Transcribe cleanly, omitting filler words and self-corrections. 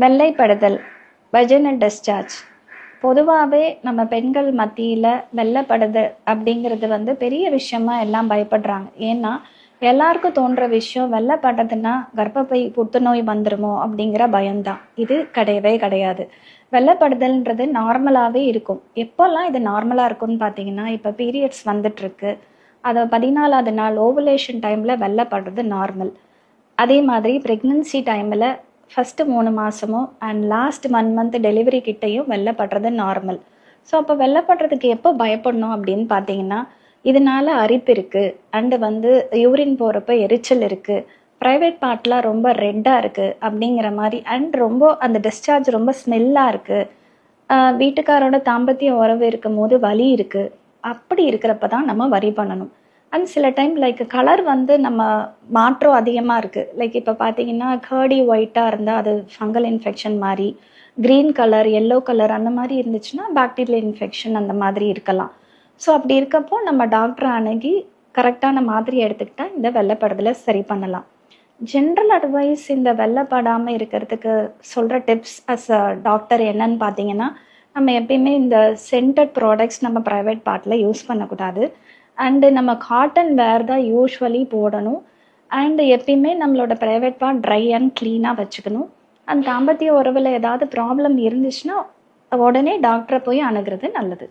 வெள்ளைப்படுதல், vaginal discharge. பொதுவாகவே நம்ம பெண்கள் மத்தியில் வெள்ளைப்படுது அப்படிங்கிறது வந்து பெரிய விஷயமா எல்லாம் பயப்படுறாங்க. ஏன்னா எல்லாருக்கும் தோன்ற விஷயம் வெள்ளைப்படுறதுன்னா கர்ப்பப்பை புற்றுநோய் வந்துடுமோ அப்படிங்கிற பயம்தான். இது கிடையவே கிடையாது. வெள்ளைப்படுதல்ன்றது நார்மலாகவே இருக்கும். எப்போல்லாம் இது நார்மலாக இருக்கும்னு பார்த்தீங்கன்னா, இப்போ பீரியட்ஸ் வந்துட்டுருக்கு, அதை 14வது நாள் ஓவுலேஷன் டைமில் வெள்ளைப்படுறது நார்மல். அதே மாதிரி ப்ரெக்னன்சி டைமில் ஃபஸ்ட்டு 3 மாதமும் அண்ட் லாஸ்ட் 1 மந்த் டெலிவரி கிட்டேயும் வெள்ளைப்படுறது நார்மல். ஸோ அப்போ வெள்ளைப்படுறதுக்கு எப்போ பயப்படணும் அப்படின்னு பார்த்தீங்கன்னா, இதனால அரிப்பு இருக்குது அண்டு வந்து யூரின் போகிறப்ப எரிச்சல் இருக்குது, ப்ரைவேட் பார்ட்லாம் ரொம்ப ரெட்டாக இருக்குது அப்படிங்கிற மாதிரி, அண்ட் ரொம்ப அந்த டிஸ்சார்ஜ் ரொம்ப ஸ்மெல்லாக இருக்குது, வீட்டுக்காரோட தாம்பத்திய உறவு இருக்கும் போது வலி இருக்குது, அப்படி இருக்கிறப்ப தான் நம்ம வரி பண்ணணும். அண்ட் சில டைம் லைக் கலர் வந்து நம்ம மாற்றம் அதிகமாக இருக்குது. லைக் இப்போ பார்த்தீங்கன்னா கர்டி ஒயிட்டாக இருந்தால் அது ஃபங்கல் இன்ஃபெக்ஷன் மாதிரி, க்ரீன் கலர், எல்லோ கலர் அந்த மாதிரி இருந்துச்சுன்னா பாக்டீரியல் இன்ஃபெக்ஷன் அந்த மாதிரி இருக்கலாம். ஸோ அப்படி இருக்கப்போ நம்ம டாக்டரை அணுகி கரெக்டான மாத்திரை எடுத்துக்கிட்டால் இந்த வெள்ளைப்படுதலை சரி பண்ணலாம். ஜென்ரல் அட்வைஸ் இந்த வெள்ளைப்படாமல் இருக்கிறதுக்கு சொல்கிற டிப்ஸ் அஸ் அ டாக்டர் என்னன்னு பார்த்தீங்கன்னா, நம்ம எப்பயுமே இந்த சென்டட் ப்ராடக்ட்ஸ் நம்ம ப்ரைவேட் பார்ட்டில் யூஸ் பண்ணக்கூடாது. அண்டு நம்ம காட்டன் வேர் தான் யூஸ்வலி போடணும். அண்டு எப்பயுமே நம்மளோட ப்ரைவேட் பார்ட் ட்ரை அண்ட் க்ளீனாக வச்சுக்கணும். அந்த தாம்பத்திய உறவில் ஏதாவது ப்ராப்ளம் இருந்துச்சுன்னா உடனே டாக்டரை போய் அணுகிறது நல்லது.